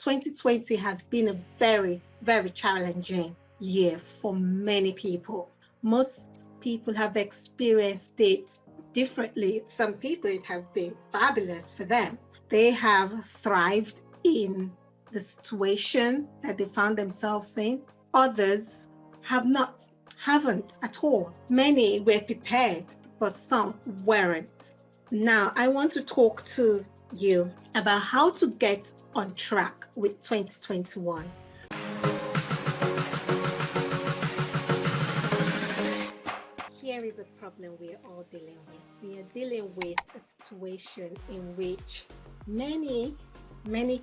2020 has been a very, very challenging year for many people. Most people have experienced it differently. Some people, it has been fabulous for them. They have thrived in the situation that they found themselves in. Others haven't at all. Many were prepared, but some weren't. Now, I want to talk to you about how to get on track with 2021. Here is a problem we are all dealing with. We are dealing with a situation in which many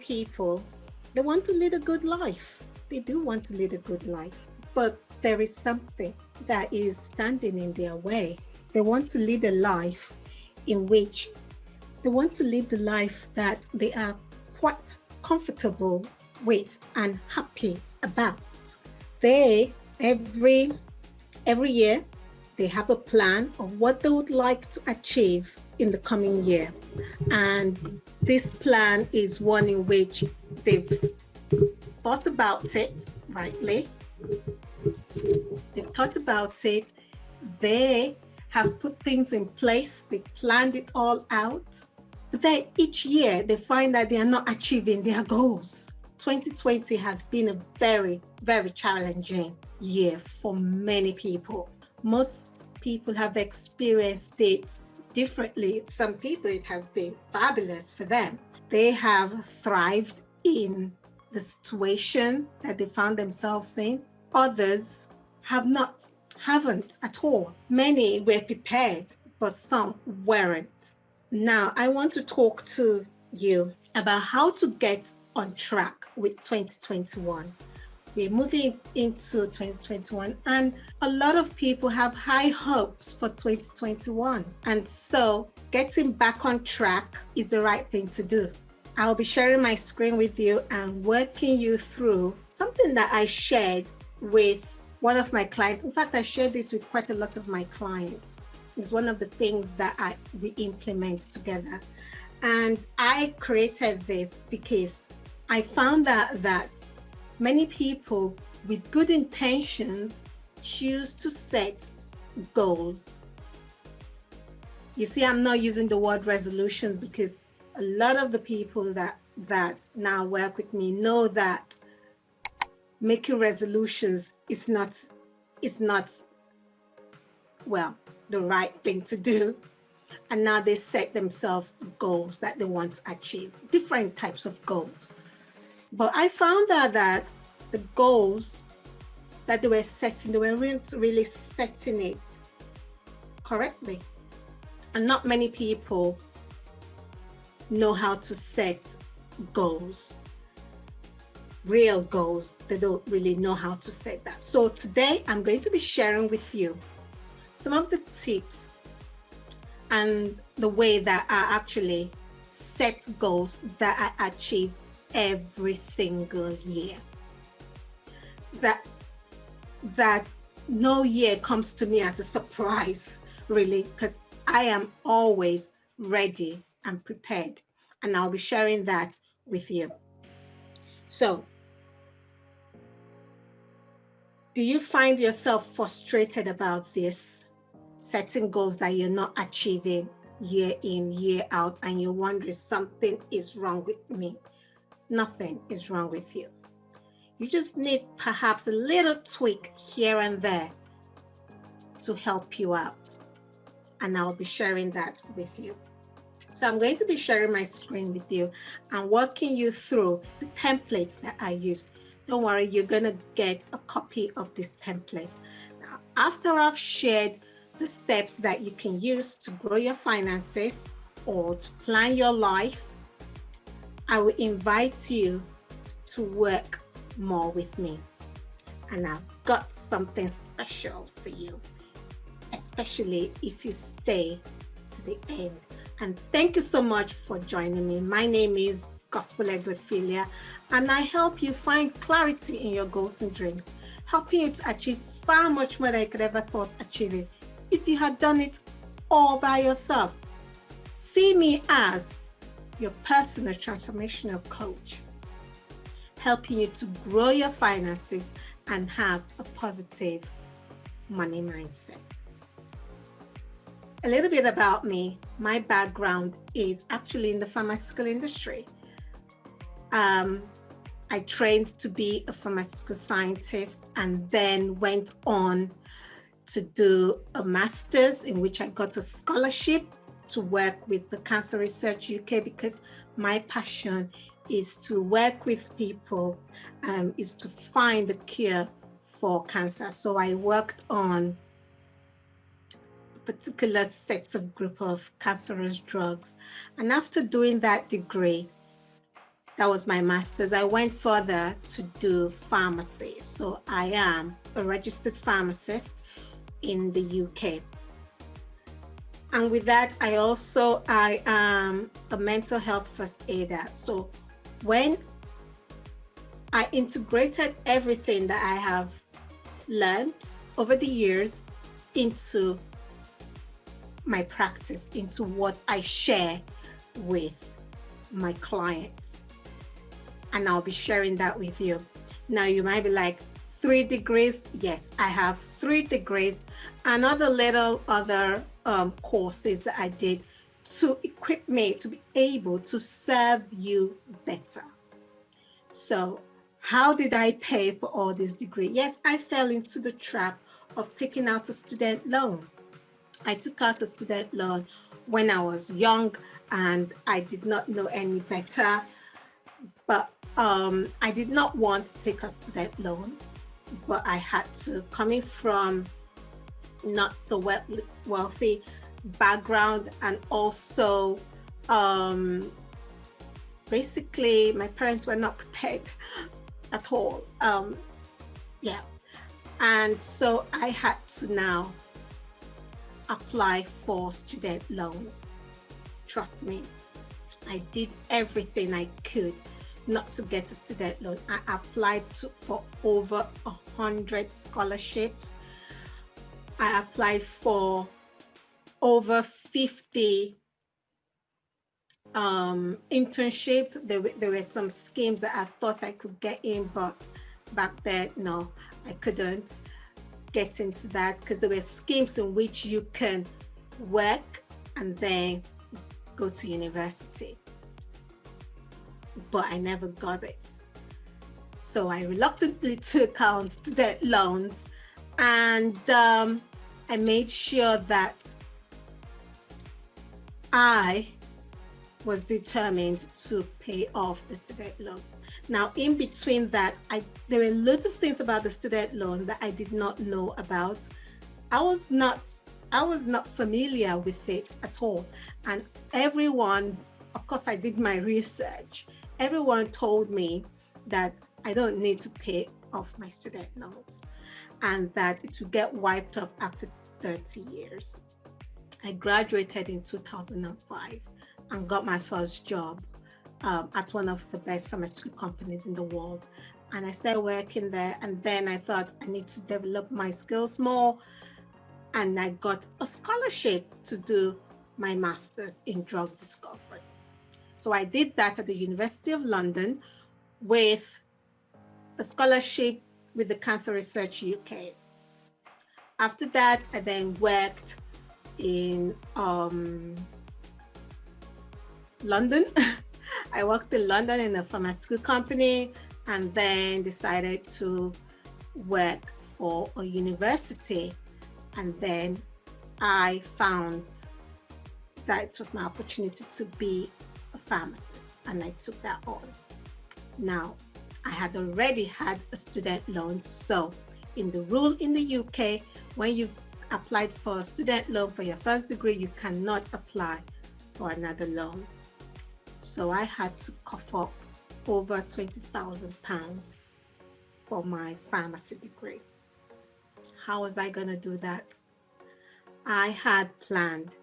people, they want to lead a good life. They do want to lead a good life, but there is something that is standing in their way. They want to lead a life in which they want to live the life that they are quite comfortable with and happy about. They, every year, they have a plan of what they would like to achieve in the coming year. And this plan is one in which they've thought about it rightly. They've thought about it. They have put things in place. They've planned it all out. But then each year they find that they are not achieving their goals. 2020 has been a very, very challenging year for many people. Most people have experienced it differently. Some people, it has been fabulous for them. They have thrived in the situation that they found themselves in. Others haven't at all. Many were prepared, but some weren't. Now, I want to talk to you about how to get on track with 2021. We're moving into 2021, and a lot of people have high hopes for 2021. And so getting back on track is the right thing to do. I'll be sharing my screen with you and working you through something that I shared with one of my clients. In fact, I shared this with quite a lot of my clients. It's one of the things that we implement together. And I created this because I found that many people with good intentions choose to set goals. You see, I'm not using the word resolutions because a lot of the people that now work with me know that making resolutions is not well, the right thing to do. And now they set themselves goals that they want to achieve, different types of goals. But I found out that the goals that they were setting, they weren't really setting it correctly. And not many people know how to set goals, real goals. They don't really know how to set that. So today I'm going to be sharing with you some of the tips and the way that I actually set goals that I achieve every single year. That no year comes to me as a surprise, really, because I am always ready and prepared, and I'll be sharing that with you. So, do you find yourself frustrated about this? Setting goals that you're not achieving year in, year out, and you're wondering something is wrong with me? Nothing is wrong with you. You just need perhaps a little tweak here and there to help you out. And I'll be sharing that with you. So I'm going to be sharing my screen with you and walking you through the templates that I use. Don't worry, you're going to get a copy of this template. Now, after I've shared the steps that you can use to grow your finances or to plan your life, I will invite you to work more with me. And I've got something special for you, especially if you stay to the end. And thank you so much for joining me. My name is Gospel Edward Filia, and I help you find clarity in your goals and dreams, helping you to achieve far much more than you could ever thought achieving if you had done it all by yourself. See me as your personal transformational coach. helping you to grow your finances and have a positive money mindset. A little bit about me. My background is actually in the pharmaceutical industry. I trained to be a pharmaceutical scientist and then went on to do a master's in which I got a scholarship to work with the Cancer Research UK, because my passion is to work with people, is to find the cure for cancer. So I worked on a particular set of group of cancerous drugs. And after doing that degree, that was my master's, I went further to do pharmacy. So I am a registered pharmacist in the UK. And with that, I am a mental health first aider. So when I integrated everything that I have learned over the years into my practice, into what I share with my clients, and I'll be sharing that with you. Now you might be like, 3 degrees? Yes, I have 3 degrees and other courses that I did to equip me to be able to serve you better. So how did I pay for all this degree? Yes, I fell into the trap of taking out a student loan. I took out a student loan when I was young and I did not know any better. But I did not want to take a student loans, but I had to, coming from not the wealthy background, and also basically my parents were not prepared at all. And so I had to now apply for student loans. Trust me, I did everything I could not to get a student loan. I applied for over 100 scholarships. I applied for over 50 internships. There were some schemes that I thought I could get in, but back then, no, I couldn't get into that, because there were schemes in which you can work and then go to university. But I never got it. So I reluctantly took out student loans, and I made sure that I was determined to pay off the student loan. Now, in between that, there were lots of things about the student loan that I did not know about. I was not familiar with it at all. And everyone, of course, I did my research. Everyone told me that I don't need to pay off my student loans and that it will get wiped off after 30 years. I graduated in 2005 and got my first job at one of the best pharmaceutical companies in the world. And I started working there, and then I thought I need to develop my skills more, and I got a scholarship to do my master's in drug discovery. So I did that at the University of London with a scholarship with the Cancer Research UK. After that, I then worked in London. I worked in London in a pharmaceutical company, and then decided to work for a university. And then I found that it was my opportunity to be a pharmacist, and I took that on. Now, I had already had a student loan. So in the rule in the UK, when you've applied for a student loan for your first degree, you cannot apply for another loan. So I had to cough up over £20,000 for my pharmacy degree. How was I going to do that? I had planned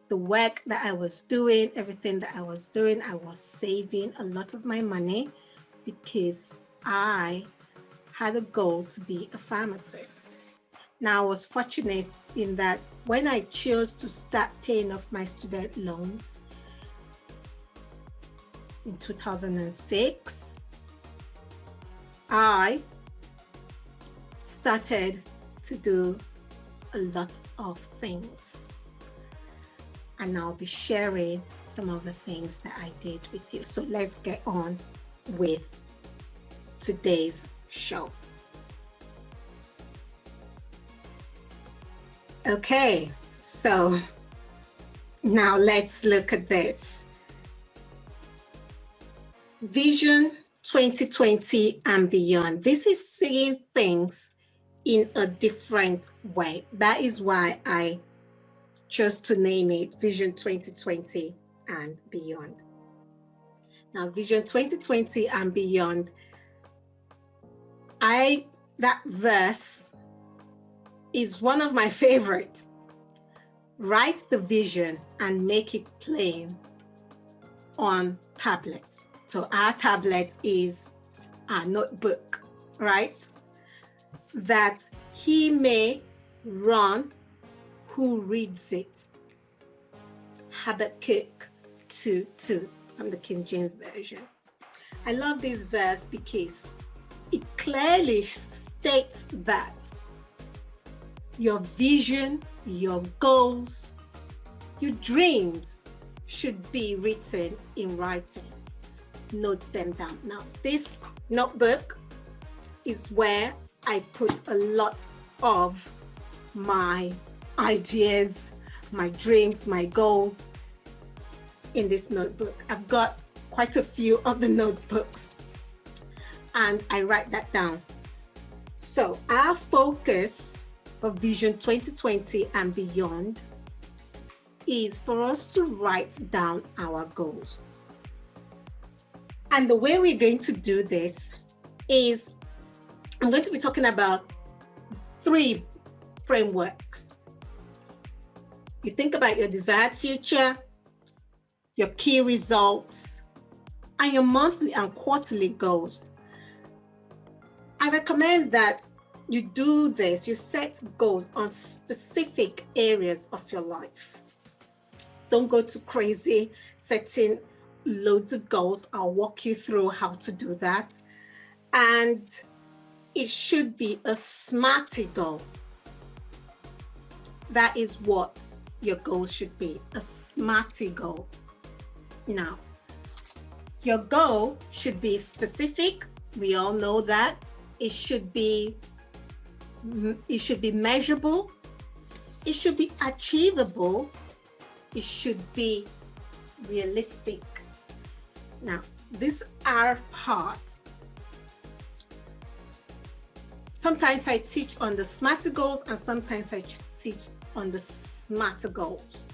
the work that I was doing, everything that I was doing. I was saving a lot of my money because I had a goal to be a pharmacist. Now, I was fortunate in that when I chose to start paying off my student loans in 2006, I started to do a lot of things. And I'll be sharing some of the things that I did with you. So let's get on with today's show. Okay, so now let's look at this. Vision 2020 and beyond. This is seeing things in a different way. That is why I chose to name it Vision 2020 and beyond. Now, Vision 2020 and beyond, that verse is one of my favorites. Write the vision and make it plain on tablet. So our tablet is our notebook, right? That he may run who reads it. Habakkuk 2:2 from the King James Version. I love this verse because it clearly states that your vision, your goals, your dreams should be written in writing. Note them down. Now, this notebook is where I put a lot of my ideas, my dreams, my goals in this notebook. I've got quite a few of the notebooks and I write that down. So our focus for Vision 2020 and beyond is for us to write down our goals. And the way we're going to do this is I'm going to be talking about 3 frameworks. You think about your desired future, your key results, and your monthly and quarterly goals. I recommend that you do this, you set goals on specific areas of your life. Don't go too crazy setting loads of goals. I'll walk you through how to do that. And it should be a SMARTY goal. That is what your goal should be, a SMARTY goal. Now, your goal should be specific. We all know that. It should be measurable. It should be achievable. It should be realistic. Now, this R part. Sometimes I teach on the SMARTY goals and sometimes I teach on the SMARTY goals.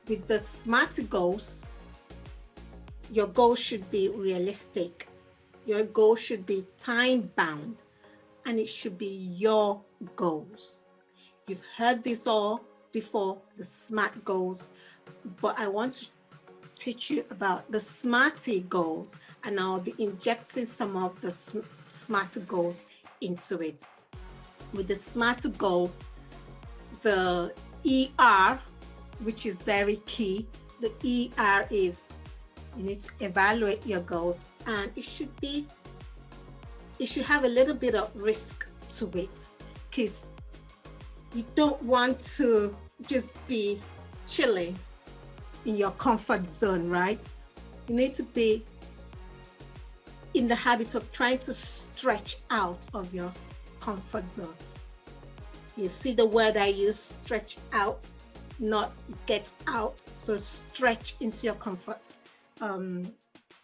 With the SMARTY goals, your goal should be realistic. Your goal should be time bound and it should be your goals. You've heard this all before, the SMART goals, but I want to teach you about the SMARTY goals and I'll be injecting some of the SMARTY goals into it. With the SMARTY goal, the ER, which is very key, the ER is you need to evaluate your goals and it should have a little bit of risk to it because you don't want to just be chilling in your comfort zone, right? You need to be in the habit of trying to stretch out of your comfort zone. You see the word I use, stretch out, not get out. So stretch into your comfort,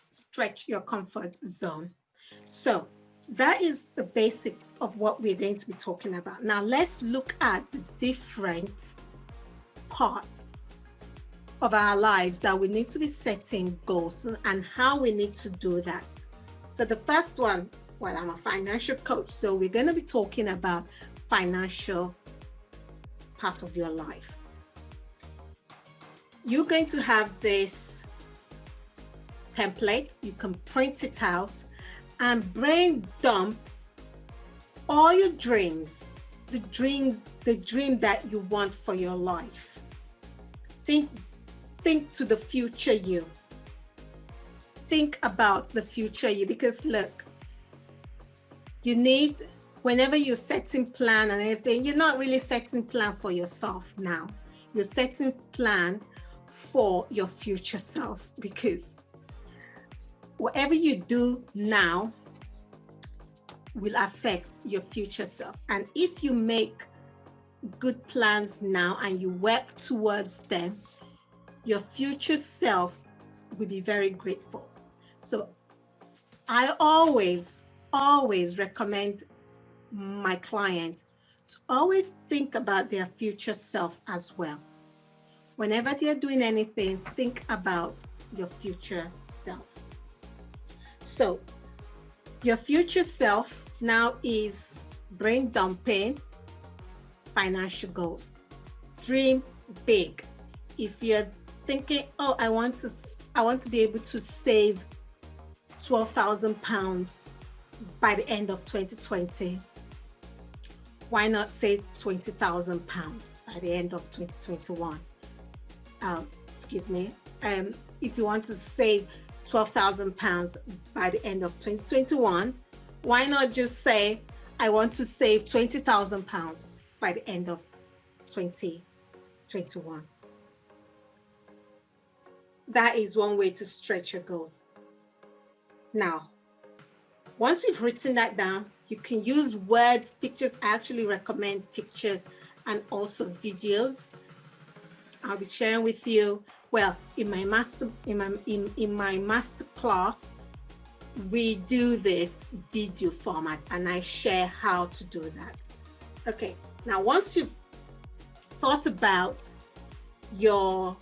stretch your comfort zone. So that is the basics of what we're going to be talking about. Now let's look at the different parts of our lives that we need to be setting goals and how we need to do that. So the first one, well, I'm a financial coach, so we're going to be talking about financial part of your life. You're going to have this template. You can print it out and brain dump all your dreams, the dream that you want for your life. Think to the future you. Think about the future you, because look, You need, whenever you're setting plan and everything, you're not really setting plan for yourself now. You're setting plan for your future self, because whatever you do now will affect your future self. And if you make good plans now and you work towards them, your future self will be very grateful. So I always recommend my clients to always think about their future self as well. Whenever they're doing anything, think about your future self. So your future self now is brain dumping, financial goals. Dream big. If you're thinking, oh, I want to be able to save £12,000 by the end of 2020, why not say £20,000 by the end of 2021? If you want to save £12,000 by the end of 2021, why not just say, I want to save £20,000 by the end of 2021? That is one way to stretch your goals. Now, once you've written that down, you can use words, pictures. I actually recommend pictures and also videos. I'll be sharing with you. Well, in my master class, we do this video format and I share how to do that. Okay, now once you've thought about your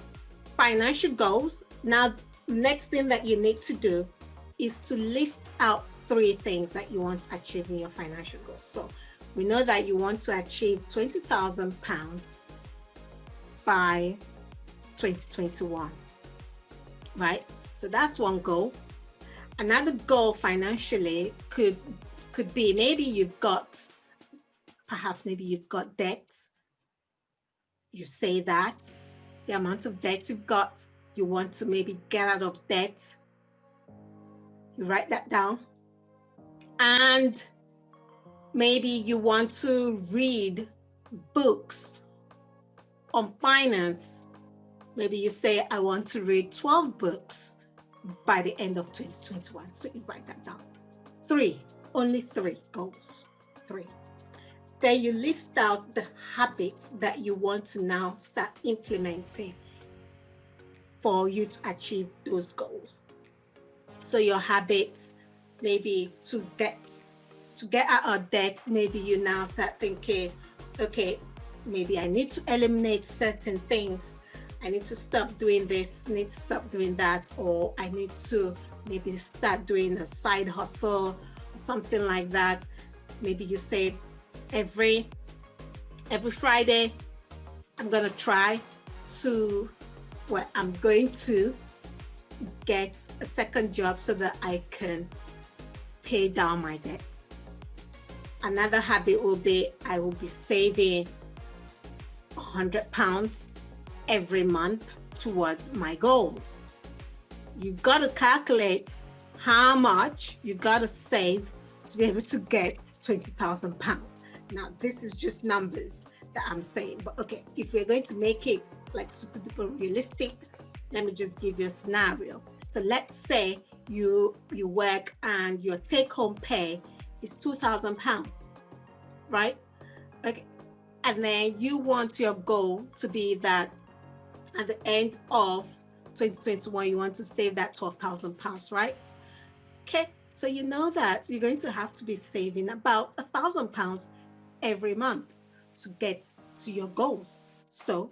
financial goals, now next thing that you need to do is to list out 3 things that you want to achieve in your financial goals. So we know that you want to achieve £20,000 by 2021, right? So that's one goal. Another goal financially could be, maybe you've got debt. You say that the amount of debt you've got, you want to maybe get out of debt. You write that down. And maybe you want to read books on finance. Maybe you say, I want to read 12 books by the end of 2021. So you write that down. 3, only 3 goals. 3. Then you list out the habits that you want to now start implementing for you to achieve those goals. So your habits, maybe to get out of debt, maybe you now start thinking, okay, maybe I need to eliminate certain things. I need to stop doing this, need to stop doing that, or I need to maybe start doing a side hustle, something like that. Maybe you say every Friday, I'm going to get a second job so that I can pay down my debt. Another habit will be, I will be saving £100 every month towards my goals. You got to calculate how much you got to save to be able to get £20,000. Now, this is just numbers that I'm saying, but okay, if we're going to make it like super duper realistic, let me just give you a scenario. So let's say you work and your take-home pay is £2,000, right? Okay, and then you want your goal to be that at the end of 2021, you want to save that £12,000, right? Okay, so you know that you're going to have to be saving about £1,000 every month to get to your goals. So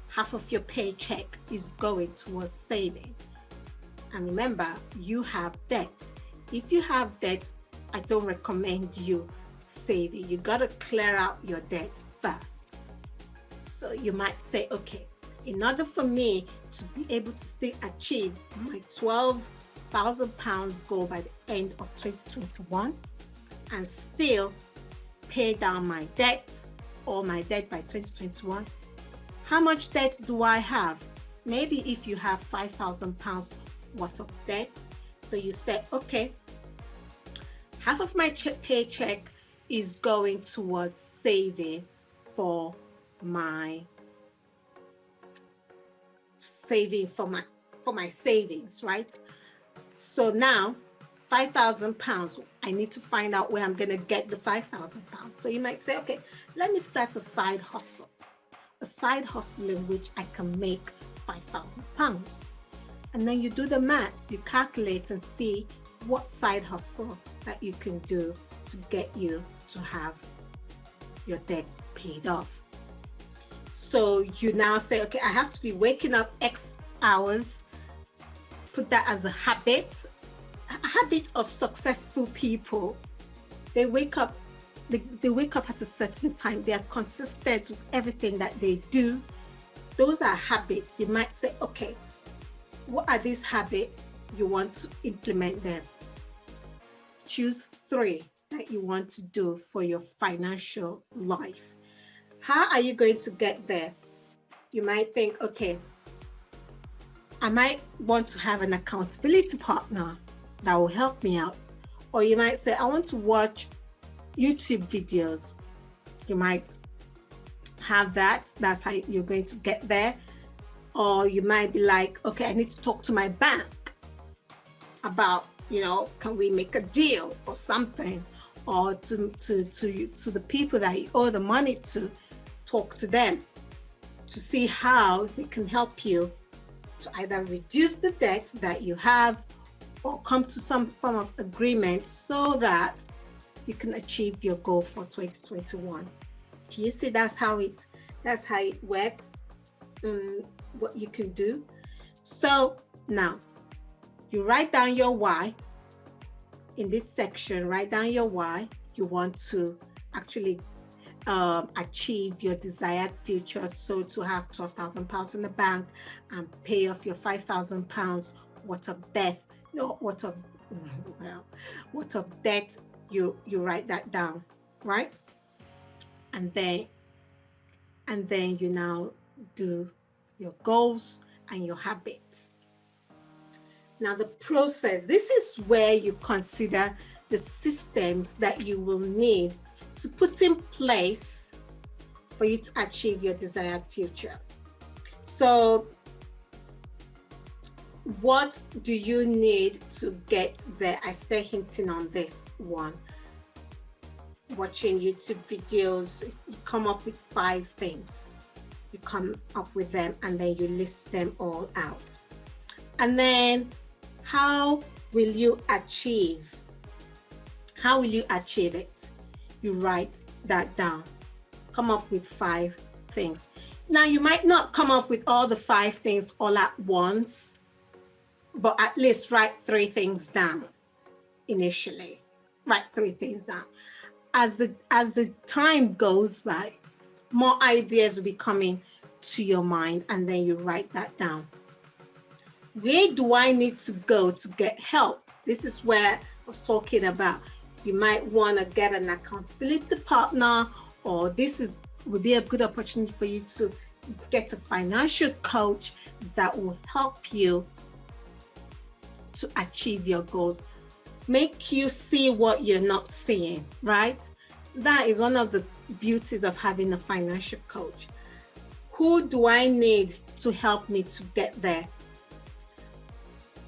half of your paycheck is going towards saving. And remember, you have debt. If you have debt, I don't recommend you saving. You got to clear out your debt first. So you might say, okay, in order for me to be able to still achieve my £12,000 goal by the end of 2021 and still pay down my debt or my debt by 2021, how much debt do I have? Maybe if you have £5,000 worth of debt, so you say, okay, half of my paycheck is going towards saving for my savings, right? So now £5,000, I need to find out where I'm going to get the £5,000. So you might say, okay, let me start a side hustle in which I can make £5,000. And then you do the maths, you calculate and see what side hustle that you can do to get you to have your debts paid off. So you now say, okay, I have to be waking up X hours, put that as a habit of successful people. They wake up at a certain time. They are consistent with everything that they do. Those are habits. You might say, okay, what are these habits? You want to implement them. Choose 3 that you want to do for your financial life. How are you going to get there? You might think, okay, I might want to have an accountability partner that will help me out. Or you might say, I want to watch YouTube videos. You might have that. That's how you're going to get there. Or you might be like, okay, I need to talk to my bank about, can we make a deal or something? Or to the people that you owe the money to, talk to them to see how they can help you to either reduce the debt that you have or come to some form of agreement so that you can achieve your goal for 2021. Can you see that's how it works? What you can do. So now you write down your why. In this section, write down your why. You want to actually achieve your desired future. So to have £12,000 in the bank and pay off your £5,000 worth of debt. No, what of debt? You write that down, right? And then you now do your goals and your habits. Now the process, this is where you consider the systems that you will need to put in place for you to achieve your desired future. So what do you need to get there? I stay hinting on this one. Watching YouTube videos, you come up with 5 things. You come up with them and then you list them all out. And then how will you achieve it? You write that down. Come up with 5 things. Now you might not come up with all the 5 things all at once, but at least write 3 things down initially. Write 3 things down. As the time goes by, more ideas will be coming to your mind, and then you write that down. Where do I need to go to get help? This is where I was talking about. You might want to get an accountability partner, or would be a good opportunity for you to get a financial coach that will help you to achieve your goals. Make you see what you're not seeing, right? That is one of the beauties of having a financial coach. Who do I need to help me to get there?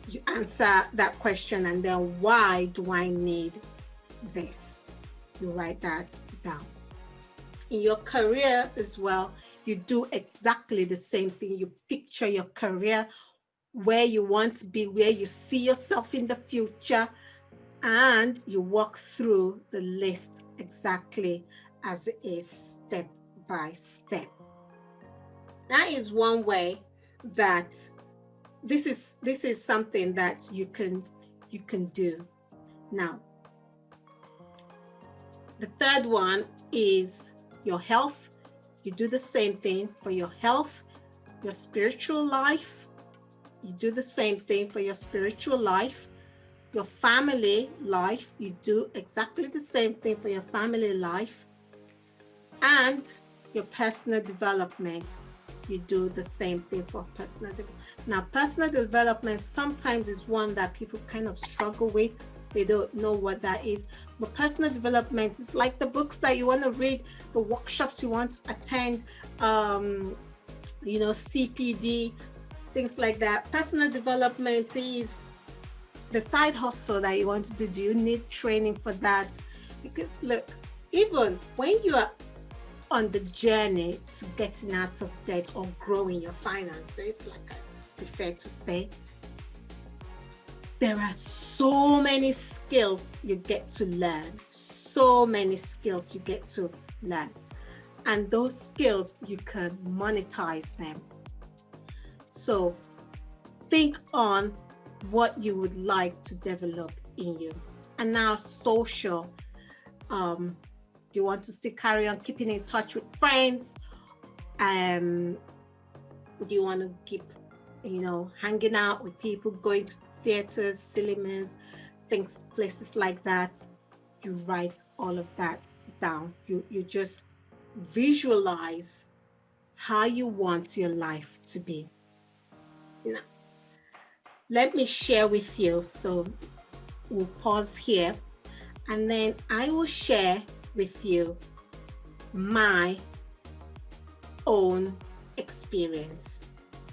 You answer that question, and then why do I need this? You write that down. In your career as well, you do exactly the same thing. You picture your career, where you want to be, where you see yourself in the future, and you walk through the list exactly as it is, step by step. That is one way that this is something that you can do. Now, the third one is your health. You do the same thing for your health. Your spiritual life, you do the same thing for your spiritual life. Your family life, you do exactly the same thing for your family life. And your personal development, you do the same thing for personal development. Now, personal development sometimes is one that people kind of struggle with. They don't know what that is. But personal development is like the books that you want to read, the workshops you want to attend, CPD, things like that. Personal development is the side hustle that you want to do. Do you need training for that? Because look, even when you are on the journey to getting out of debt or growing your finances, like I prefer to say, there are so many skills you get to learn, so many skills you get to learn. And those skills, you can monetize them. So think on what you would like to develop in you. And now social, do you want to still carry on keeping in touch with friends? Do you want to keep, hanging out with people, going to theaters, cinemas, things, places like that? You write all of that down. You just visualize how you want your life to be. Now, let me share with you. So we'll pause here, and then I will share with you my own experience.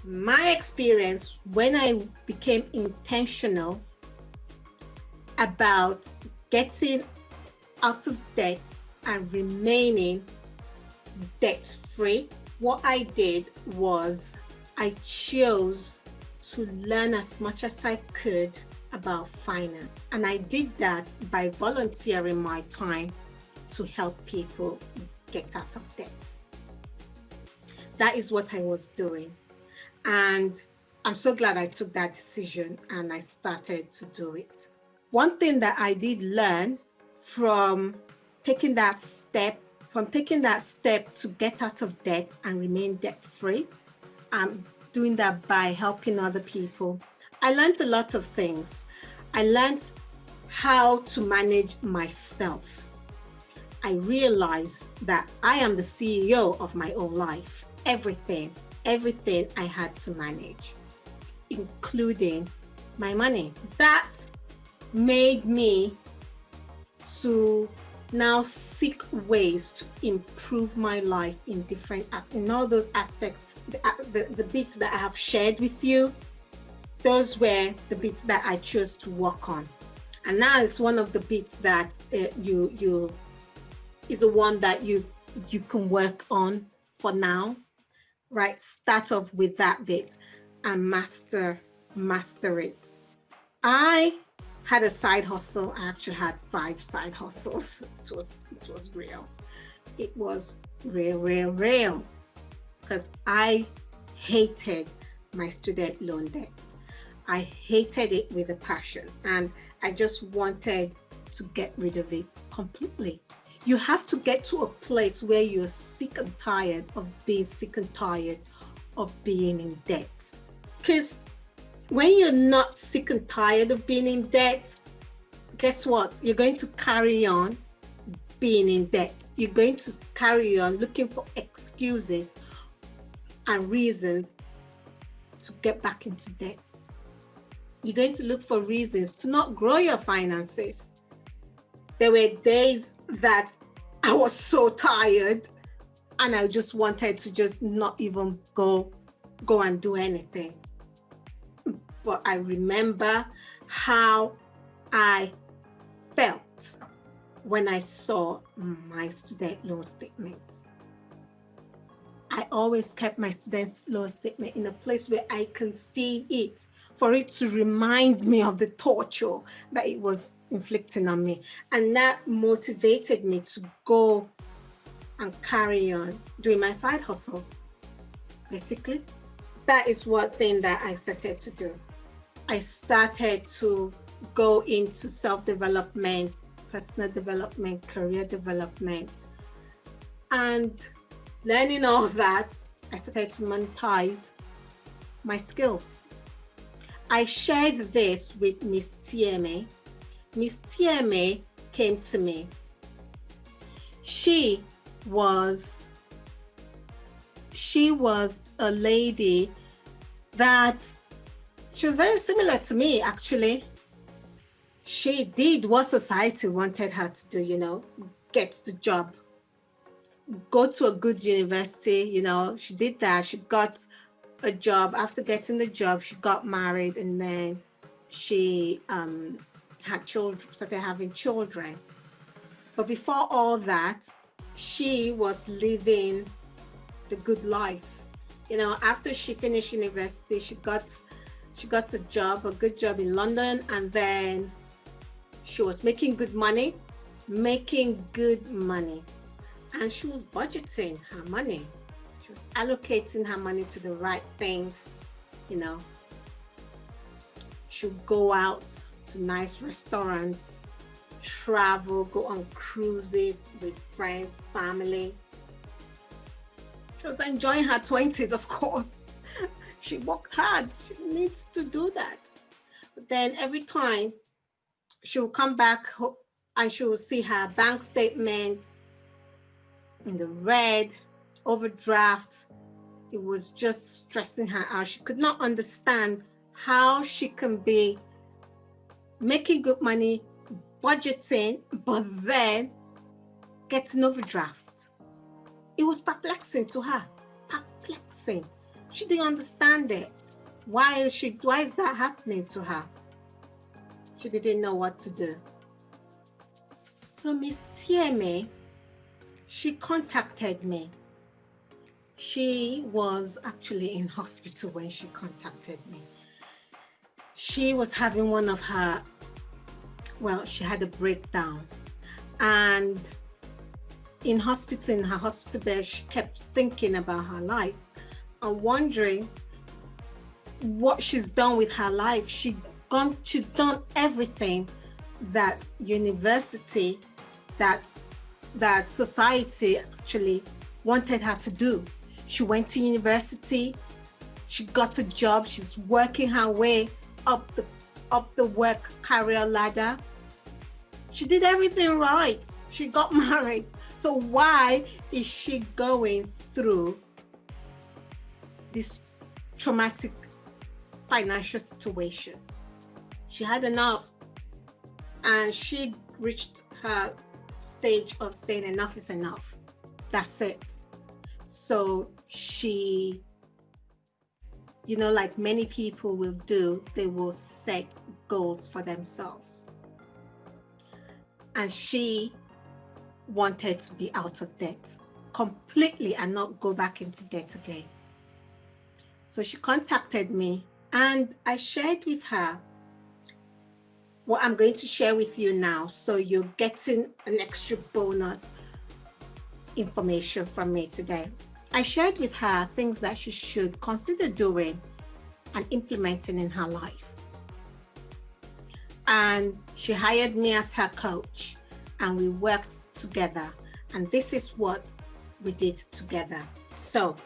My experience when I became intentional about getting out of debt and remaining debt-free. What I did was I chose to learn as much as I could about finance. And I did that by volunteering my time to help people get out of debt. That is what I was doing. And I'm so glad I took that decision and I started to do it. One thing that I did learn from taking that step to get out of debt and remain debt-free, and doing that by helping other people, I learned a lot of things. I learned how to manage myself. I realized that I am the CEO of my own life. Everything I had to manage, including my money. That made me to now seek ways to improve my life in all those aspects. The bits that I have shared with you, those were the bits that I chose to work on. And now it's one of the bits that is the one that you can work on for now, right? Start off with that bit and master it. I had a side hustle. I actually had 5 side hustles. It was real. It was real. Because I hated my student loan debt. I hated it with a passion, and I just wanted to get rid of it completely. You have to get to a place where you're sick and tired of being sick and tired of being in debt. Because when you're not sick and tired of being in debt, guess what? You're going to carry on being in debt. You're going to carry on looking for excuses and reasons to get back into debt. You're going to look for reasons to not grow your finances. There were days that I was so tired and I just wanted to just not even go and do anything. But I remember how I felt when I saw my student loan statement. I always kept my student loan statement in a place where I can see it, for it to remind me of the torture that it was inflicting on me. And that motivated me to go and carry on doing my side hustle. Basically, that is one thing that I started to do. I started to go into self-development, personal development, career development, and learning all of that, I started to monetize my skills. I shared this with Miss TMA. Miss TMA came to me. She was a lady that she was very similar to me, actually. she did what society wanted her to do, get the job, go to a good university, she did that. She got a job. After getting the job, she got married, and then she had children, started having children. But before all that, she was living the good life. After she finished university, she got a job, a good job in London, and then she was making good money, and she was budgeting her money. She was allocating her money to the right things. She would go out to nice restaurants, travel, go on cruises with friends, family. She was enjoying her 20s, of course. She worked hard. She needs to do that. But then every time she will come back and she will see her bank statement in the red, overdraft. It was just stressing her out. She could not understand how she can be making good money, budgeting, but then getting overdraft. It was perplexing to her. Perplexing. She didn't understand it. Why is that happening to her? She didn't know what to do. So Miss TMA, she contacted me. She was actually in hospital when she contacted me. She was having she had a breakdown. And in her hospital bed, she kept thinking about her life and wondering what she's done with her life. She's done everything that university, that society actually wanted her to do. She went to university, she got a job, she's working her way up the work career ladder. She did everything right. She got married. So why is she going through this traumatic financial situation? She had enough, and she reached her stage of saying enough is enough. That's it. So she, like many people will do, they will set goals for themselves. And she wanted to be out of debt completely and not go back into debt again. So she contacted me, and I shared with her what I'm going to share with you now. So you're getting an extra bonus information from me today. I shared with her things that she should consider doing and implementing in her life. And she hired me as her coach, and we worked together. And this is what we did together. So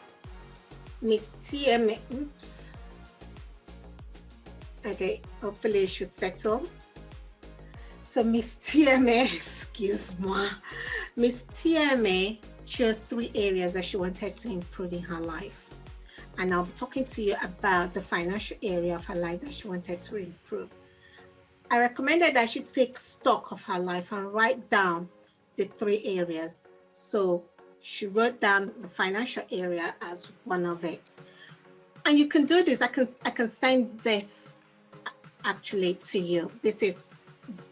Miss TMA, okay, hopefully it should settle. So Miss TMA, excuse me, Miss TMA chose 3 areas that she wanted to improve in her life. And I'll be talking to you about the financial area of her life that she wanted to improve. I recommended that she take stock of her life and write down the 3 areas. So she wrote down the financial area as one of it. And you can do this. I can send this actually to you. This is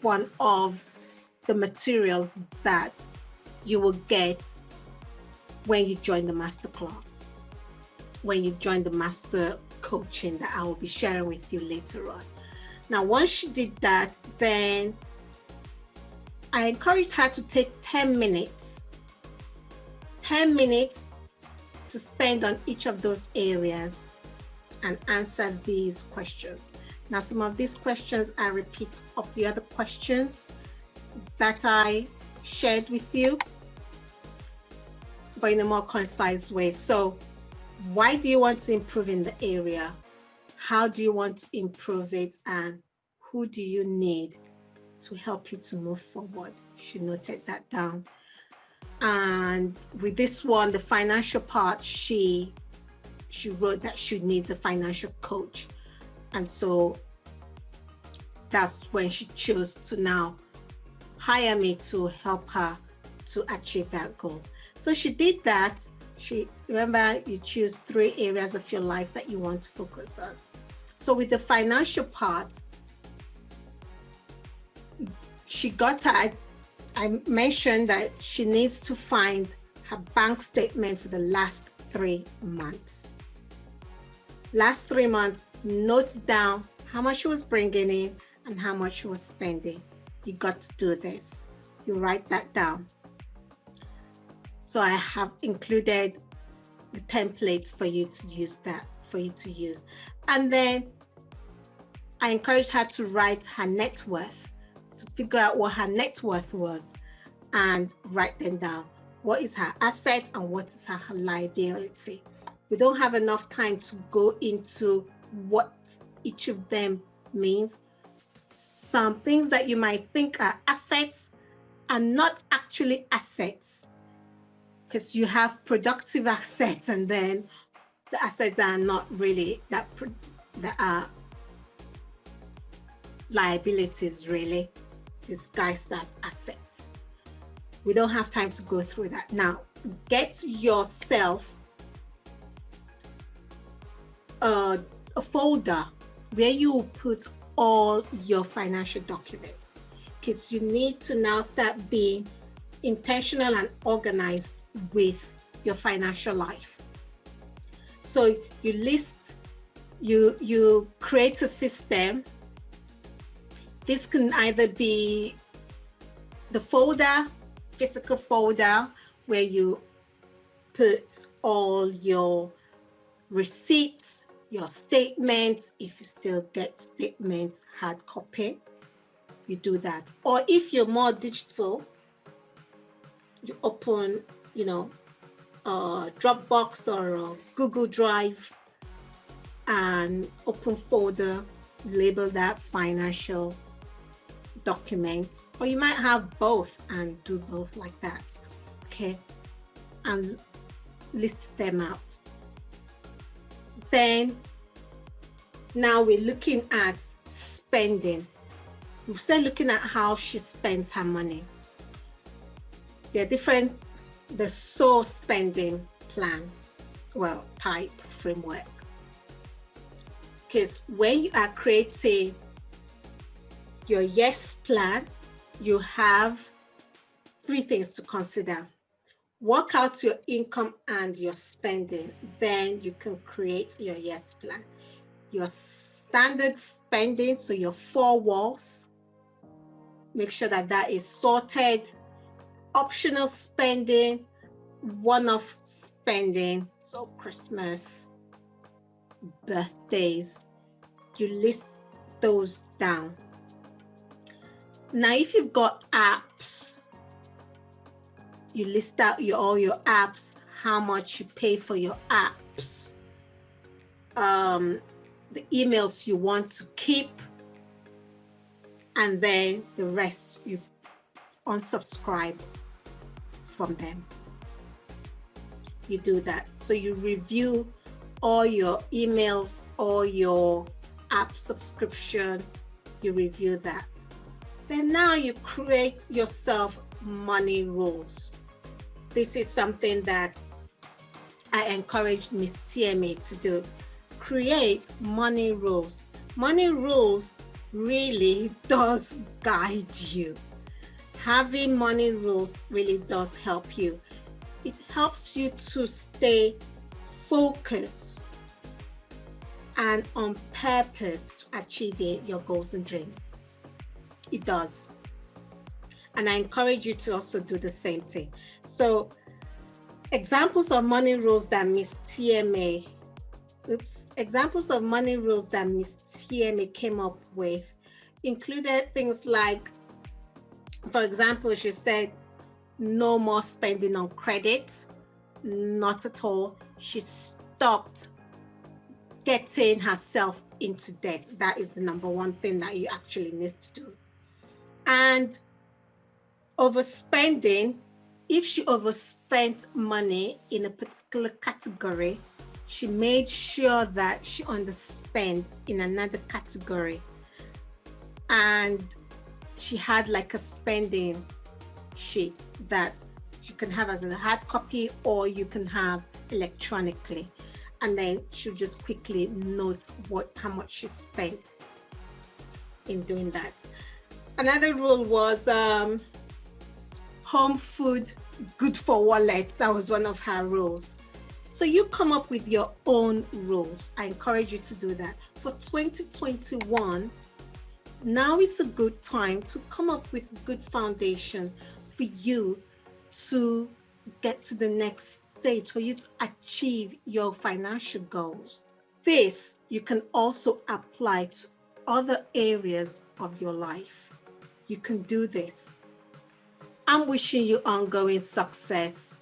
one of the materials that you will get when you join the masterclass, when you join the master coaching that I will be sharing with you later on. Now, once she did that, then I encouraged her to take 10 minutes to spend on each of those areas and answer these questions. Now, some of these questions are a repeat of the other questions that I shared with you, but in a more concise way. So, why do you want to improve in the area? How do you want to improve it? And who do you need to help you to move forward? She noted that down. And with this one, the financial part, she wrote that she needs a financial coach. And so that's when she chose to now hire me to help her to achieve that goal. So she did that. Remember, you choose 3 areas of your life that you want to focus on. So with the financial part, she got her, I mentioned that she needs to find her bank statement for the last 3 months. Last 3 months, note down how much she was bringing in and how much she was spending. You got to do this. You write that down. So I have included the templates for you to use And then I encouraged her to write her net worth, to figure out what her net worth was and write them down. What is her asset and what is her liability? We don't have enough time to go into what each of them means. Some things that you might think are assets are not actually assets, because you have productive assets and then the assets are not really that are liabilities really disguised as assets. We don't have time to go through that. Now, get yourself a folder where you put all your financial documents, because you need to now start being intentional and organized with your financial life. So you create a system. This can either be the folder, physical folder, where you put all your receipts, your statements. If you still get statements hard copy, you do that. Or if you're more digital, you open, a Dropbox or a Google Drive and open folder, label that financial documents, or you might have both and do both like that, okay, and list them out. Then now we're looking at spending. We start looking at how she spends her money. There are different, the source spending plan, type framework. Because when you are creating your yes plan, you have 3 things to consider. Work out your income and your spending, then you can create your yes plan. Your standard spending, so your 4 walls, make sure that that is sorted. Optional spending, one-off spending, so Christmas, birthdays, you list those down. Now, if you've got apps, you list out all your apps, how much you pay for your apps, the emails you want to keep, and then the rest you unsubscribe from them. You do that. So you review all your emails, all your app subscription, you review that. Then now you create yourself money rules. This is something that I encouraged Miss TMA to do. Create money rules. Money rules really does guide you. Having money rules really does help you. It helps you to stay focused and on purpose to achieving your goals and dreams. It does. And I encourage you to also do the same thing. So examples of money rules that Miss TMA came up with included things like, for example, she said, no more spending on credit. Not at all. She stopped getting herself into debt. That is the number 1 thing that you actually need to do. And overspending, if she overspent money in a particular category, she made sure that she underspent in another category. and she had like a spending sheet that you can have as a hard copy or you can have electronically, and then she'll just quickly note how much she spent in doing that. Another rule was home food good for wallet. That was one of her rules. So you come up with your own rules. I encourage you to do that. For 2021, now is a good time to come up with good foundation for you to get to the next stage, for you to achieve your financial goals. This you can also apply to other areas of your life. You can do this. I'm wishing you ongoing success.